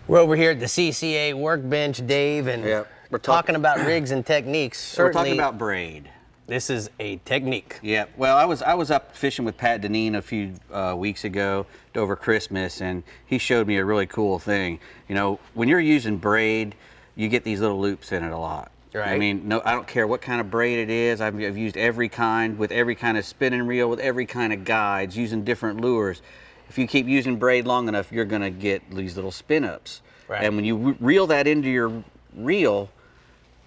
We're over here at the CCA Workbench, Dave, and we're talking about rigs and techniques. Certainly, we're talking about braid. This is a technique. Yeah. Well, I was up fishing with Pat Deneen a few weeks ago over Christmas, and he showed me a really cool thing. You know, when you're using braid, you get these little loops in it a lot. Right. I mean, no, I don't care what kind of braid it is. I've used every kind, with every kind of spinning reel, with every kind of guides, using different lures. If you keep using braid long enough, you're going to get these little spin-ups. Right. And when you reel that into your reel,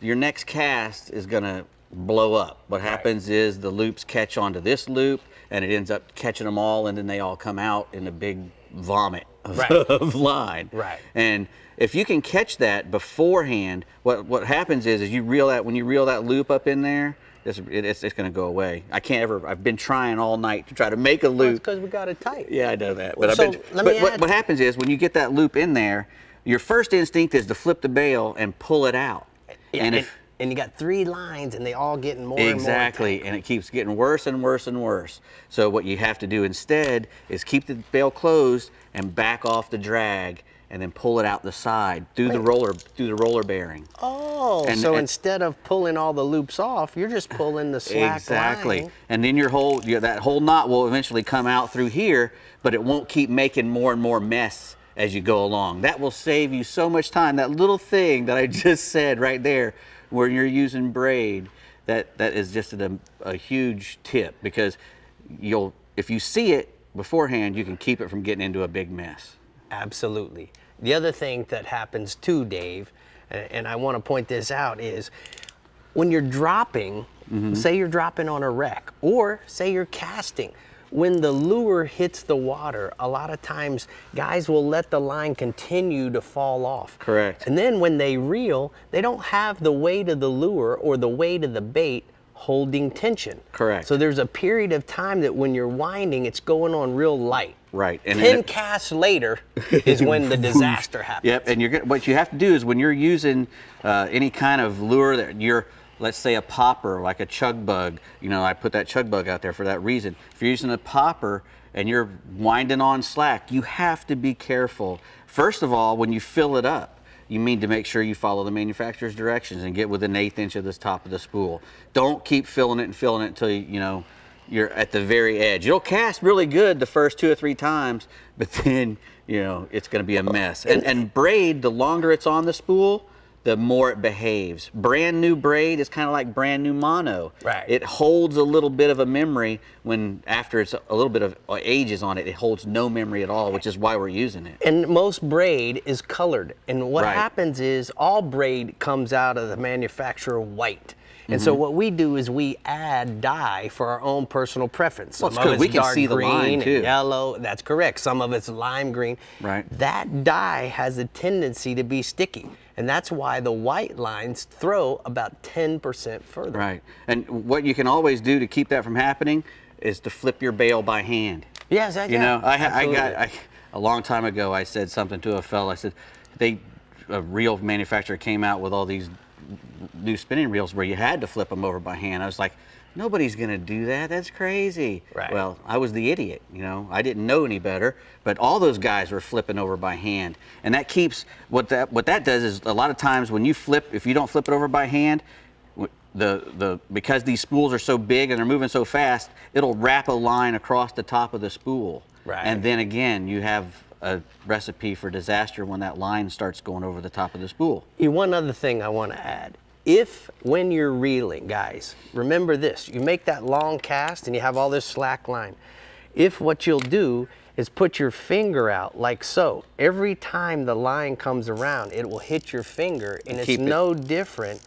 your next cast is going to blow up. What happens is the loops catch onto this loop, and it ends up catching them all, and then they all come out in a big vomit of line. Right. And if you can catch that beforehand, what happens is you reel that, when you reel that loop up in there, it's going to go away. I've been trying all night to try to make a loop. Because we got it tight. Yeah, I know that. Well, But what happens is when you get that loop in there, your first instinct is to flip the bail and pull it out. Yeah, and you got 3 lines, and they all getting more and more. Exactly, and it keeps getting worse and worse and worse. So what you have to do instead is keep the bail closed and back off the drag, and then pull it out the side through the roller bearing. Oh, so instead of pulling all the loops off, you're just pulling the slack line. And then that whole knot will eventually come out through here, but it won't keep making more and more mess as you go along. That will save you so much time. That little thing that I just said right there, where you're using braid, that is just a huge tip, because if you see it beforehand, you can keep it from getting into a big mess. Absolutely. The other thing that happens too, Dave, and I want to point this out, is when you're dropping, say you're dropping on a wreck, or say you're casting, when the lure hits the water, a lot of times guys will let the line continue to fall off. Correct. And then when they reel, they don't have the weight of the lure or the weight of the bait holding tension. Correct. So there's a period of time that when you're winding, it's going on real light. Right. And 10 casts later is when the disaster happens. Yep. And what you have to do is, when you're using any kind of lure that let's say a popper, like a chug bug, I put that chug bug out there for that reason. If you're using a popper and you're winding on slack, you have to be careful. First of all, when you fill it up, you need to make sure you follow the manufacturer's directions and get within 1/8 inch of the top of the spool. Don't keep filling it until you're at the very edge. It'll cast really good the first 2 or 3 times, but then it's going to be a mess. And braid, the longer it's on the spool, the more it behaves. Brand new braid is kind of like brand new mono. Right. It holds a little bit of a memory when, after it's a little bit of ages on it, it holds no memory at all, which is why we're using it. And most braid is colored. And what happens is all braid comes out of the manufacturer white. And so what we do is we add dye for our own personal preference. Well, it's good. We can see the line too. Yellow, that's correct. Some of it's lime green. Right. That dye has a tendency to be sticky. And that's why the white lines throw about 10% further. Right. And what you can always do to keep that from happening is to flip your bail by hand. Yes, a long time ago, I said something to a fella. I said, a reel manufacturer came out with all these new spinning reels where you had to flip them over by hand. I was like, nobody's going to do that. That's crazy. Right. Well, I was the idiot. I didn't know any better. But all those guys were flipping over by hand, and that keeps what that does is, a lot of times when you flip, if you don't flip it over by hand, because these spools are so big and they're moving so fast, it'll wrap a line across the top of the spool. Right. And then again, you have a recipe for disaster when that line starts going over the top of the spool. One other thing I want to add. When you're reeling, guys, remember this. You make that long cast and you have all this slack line. If what you'll do is put your finger out like so, every time the line comes around, it will hit your finger, and it's no different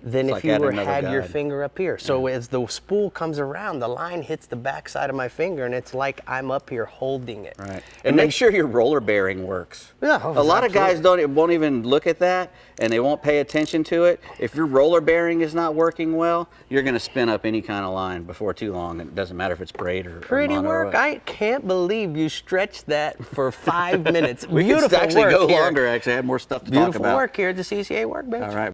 than if you had your finger up here. So as the spool comes around, the line hits the backside of my finger, and it's like I'm up here holding it. Right. And make sure your roller bearing works. Yeah, a lot of guys won't even look at that, and they won't pay attention to it. If your roller bearing is not working well, you're going to spin up any kind of line before too long. It doesn't matter if it's braid or mono work. or what. I can't believe you stretched that for 5 minutes. We Beautiful could actually work go here. longer. Actually, I have more stuff to talk about. Beautiful work here at the CCA Workbench. All right.